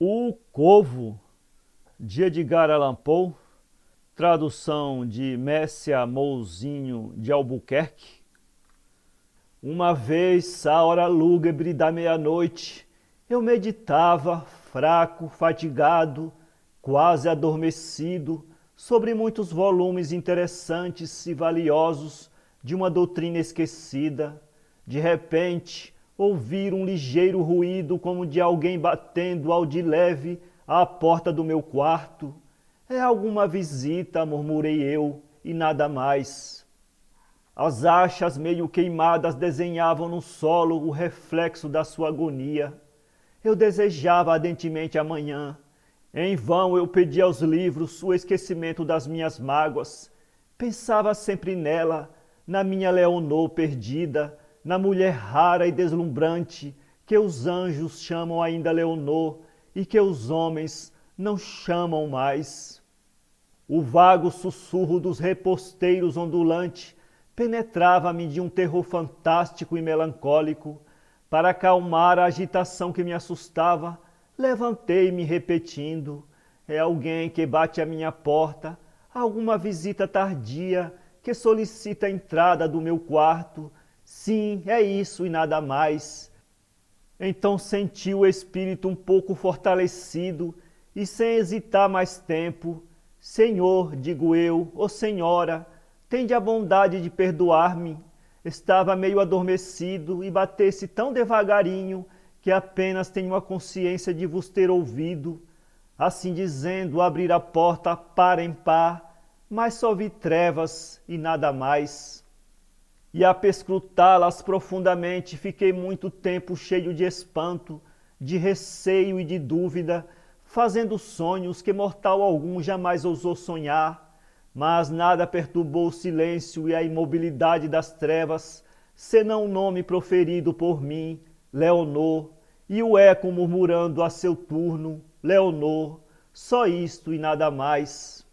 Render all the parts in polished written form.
O Corvo, de Edgar Allan Poe, tradução de Messia Mouzinho de Albuquerque. Uma vez, à hora lúgubre da meia-noite, eu meditava, fraco, fatigado, quase adormecido, sobre muitos volumes interessantes e valiosos de uma doutrina esquecida. De repente, ouvir um ligeiro ruído como de alguém batendo ao de leve à porta do meu quarto. É alguma visita, murmurei eu, e nada mais. As achas meio queimadas desenhavam no solo o reflexo da sua agonia. Eu desejava ardentemente a manhã. Em vão eu pedia aos livros o esquecimento das minhas mágoas. Pensava sempre nela, na minha Leonor perdida, na mulher rara e deslumbrante que os anjos chamam ainda Leonor e que os homens não chamam mais. O vago sussurro dos reposteiros ondulante penetrava-me de um terror fantástico e melancólico. Para acalmar a agitação que me assustava, levantei-me repetindo: é alguém que bate à minha porta, alguma visita tardia que solicita a entrada do meu quarto. Sim, é isso e nada mais. Então senti o espírito um pouco fortalecido e, sem hesitar mais tempo: Senhor, digo eu, ó Senhora, tende a bondade de perdoar-me. Estava meio adormecido e batesse tão devagarinho que apenas tenho a consciência de vos ter ouvido. Assim dizendo, abrir a porta par em par, mas só vi trevas e nada mais. E a perscrutá-las profundamente fiquei muito tempo cheio de espanto, de receio e de dúvida, fazendo sonhos que mortal algum jamais ousou sonhar. Mas nada perturbou o silêncio e a imobilidade das trevas, senão o nome proferido por mim, Leonor, e o eco murmurando a seu turno, Leonor, só isto e nada mais.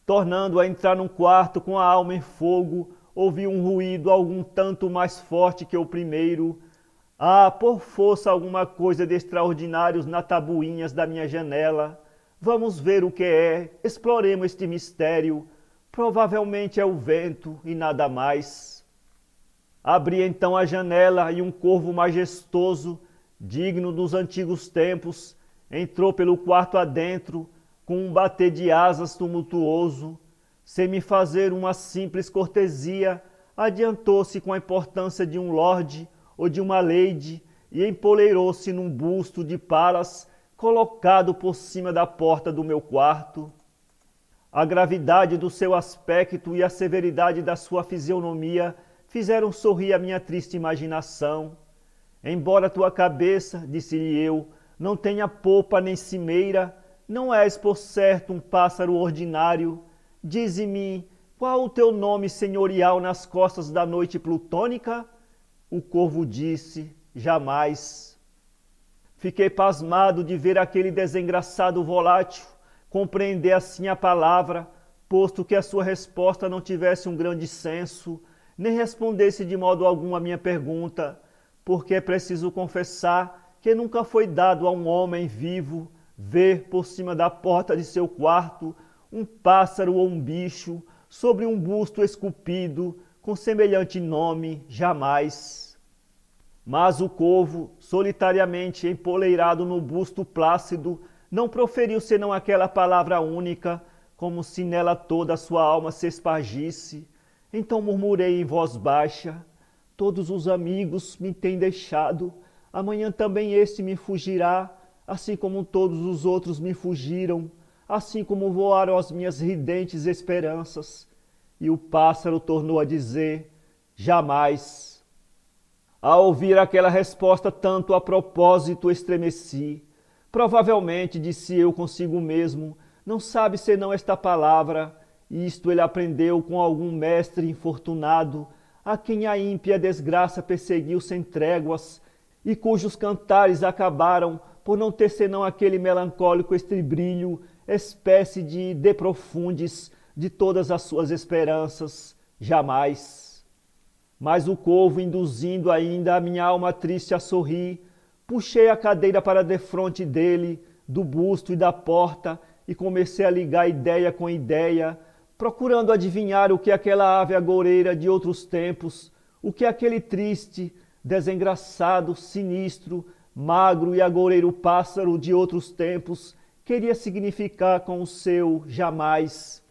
Tornando a entrar num quarto com a alma em fogo, ouvi um ruído algum tanto mais forte que o primeiro. Ah, por força alguma coisa de extraordinários na tabuinhas da minha janela. Vamos ver o que é, exploremos este mistério. Provavelmente é o vento e nada mais. Abri então a janela e um corvo majestoso, digno dos antigos tempos, entrou pelo quarto adentro, com um bater de asas tumultuoso. Sem me fazer uma simples cortesia, adiantou-se com a importância de um lorde ou de uma lady e empoleirou-se num busto de palas colocado por cima da porta do meu quarto. A gravidade do seu aspecto e a severidade da sua fisionomia fizeram sorrir a minha triste imaginação. Embora tua cabeça, disse-lhe eu, não tenha popa nem cimeira, não és por certo um pássaro ordinário. Dize-me, qual o teu nome senhorial nas costas da noite plutônica? O corvo disse: jamais. Fiquei pasmado de ver aquele desengraçado volátil compreender assim a palavra, posto que a sua resposta não tivesse um grande senso, nem respondesse de modo algum a minha pergunta, porque é preciso confessar que nunca foi dado a um homem vivo ver por cima da porta de seu quarto um pássaro ou um bicho sobre um busto esculpido com semelhante nome, jamais. Mas o corvo, solitariamente empoleirado no busto plácido, não proferiu senão aquela palavra única, como se nela toda a sua alma se espargisse. Então murmurei em voz baixa: todos os amigos me têm deixado, amanhã também este me fugirá, assim como todos os outros me fugiram, assim como voaram as minhas ridentes esperanças. E o pássaro tornou a dizer: jamais. Ao ouvir aquela resposta tanto a propósito, estremeci. Provavelmente, disse eu consigo mesmo, não sabe senão esta palavra. Isto ele aprendeu com algum mestre infortunado, a quem a ímpia desgraça perseguiu sem tréguas, e cujos cantares acabaram por não ter senão aquele melancólico estribrilho, espécie de profundis de todas as suas esperanças, jamais. Mas o corvo, induzindo ainda a minha alma triste a sorrir, puxei a cadeira para defronte dele, do busto e da porta e comecei a ligar ideia com ideia, procurando adivinhar o que aquela ave agoureira de outros tempos, o que aquele triste, desengraçado, sinistro, magro e agoureiro pássaro de outros tempos queria significar com o seu jamais.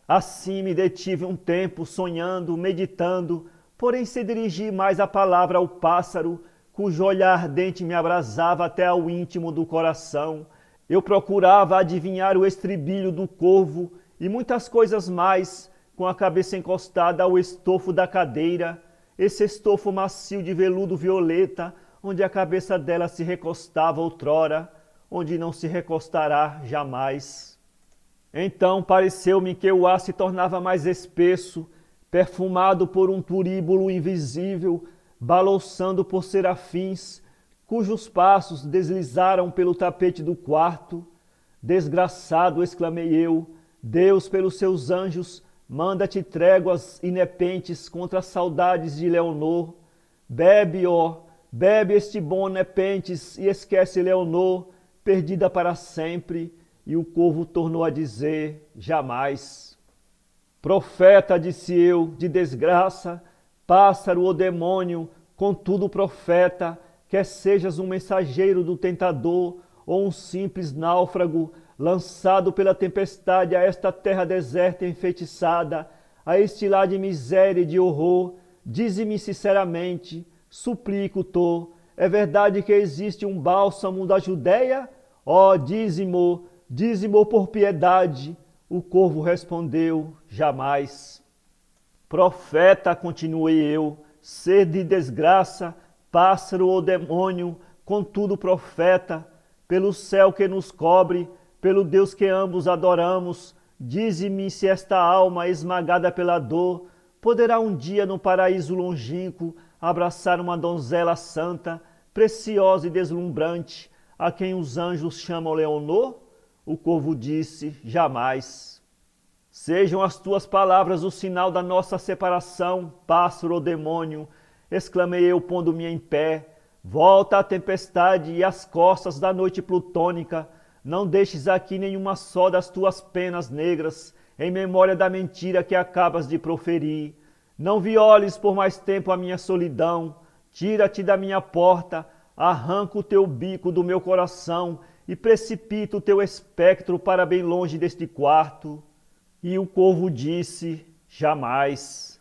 Assim me detive um tempo, sonhando, meditando, porém sem dirigir mais a palavra ao pássaro, cujo olhar ardente me abrasava até ao íntimo do coração. Eu procurava adivinhar o estribilho do corvo e muitas coisas mais, com a cabeça encostada ao estofo da cadeira, esse estofo macio de veludo violeta, onde a cabeça dela se recostava outrora, onde não se recostará jamais. Então pareceu-me que o ar se tornava mais espesso, perfumado por um turíbulo invisível, balouçando por serafins, cujos passos deslizaram pelo tapete do quarto. Desgraçado, exclamei eu, Deus pelos seus anjos manda-te tréguas inepentes contra as saudades de Leonor. Bebe, ó, bebe este bom nepentes e esquece Leonor, perdida para sempre. E o corvo tornou a dizer, jamais. Profeta, disse eu, de desgraça, pássaro ou demônio, contudo profeta, quer sejas um mensageiro do tentador ou um simples náufrago, lançado pela tempestade a esta terra deserta e enfeitiçada, a este lar de miséria e de horror, dize-me sinceramente, suplico-te, é verdade que existe um bálsamo da Judéia? Ó, dize-mo por piedade. O corvo respondeu, jamais. Profeta, continuei eu, ser de desgraça, pássaro ou demônio, contudo profeta, pelo céu que nos cobre, pelo Deus que ambos adoramos, dize-me se esta alma esmagada pela dor poderá um dia no paraíso longínquo abraçar uma donzela santa, preciosa e deslumbrante, a quem os anjos chamam Leonor? O corvo disse, jamais. Sejam as tuas palavras o sinal da nossa separação, pássaro ou demônio, exclamei eu pondo-me em pé. Volta à tempestade e às costas da noite plutônica, não deixes aqui nenhuma só das tuas penas negras, em memória da mentira que acabas de proferir. Não violes por mais tempo a minha solidão, tira-te da minha porta, arranca o teu bico do meu coração e precipita o teu espectro para bem longe deste quarto. E o corvo disse, jamais.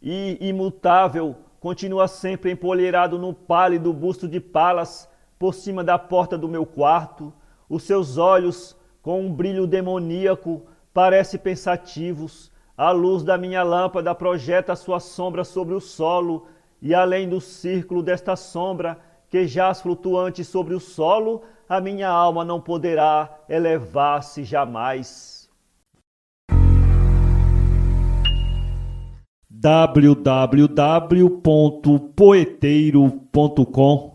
E, imutável, continua sempre empolheirado no pálido busto de Palas, por cima da porta do meu quarto. Os seus olhos, com um brilho demoníaco, parecem pensativos. A luz da minha lâmpada projeta sua sombra sobre o solo, e além do círculo desta sombra, que jaz flutuante sobre o solo, a minha alma não poderá elevar-se jamais. www.poeteiro.com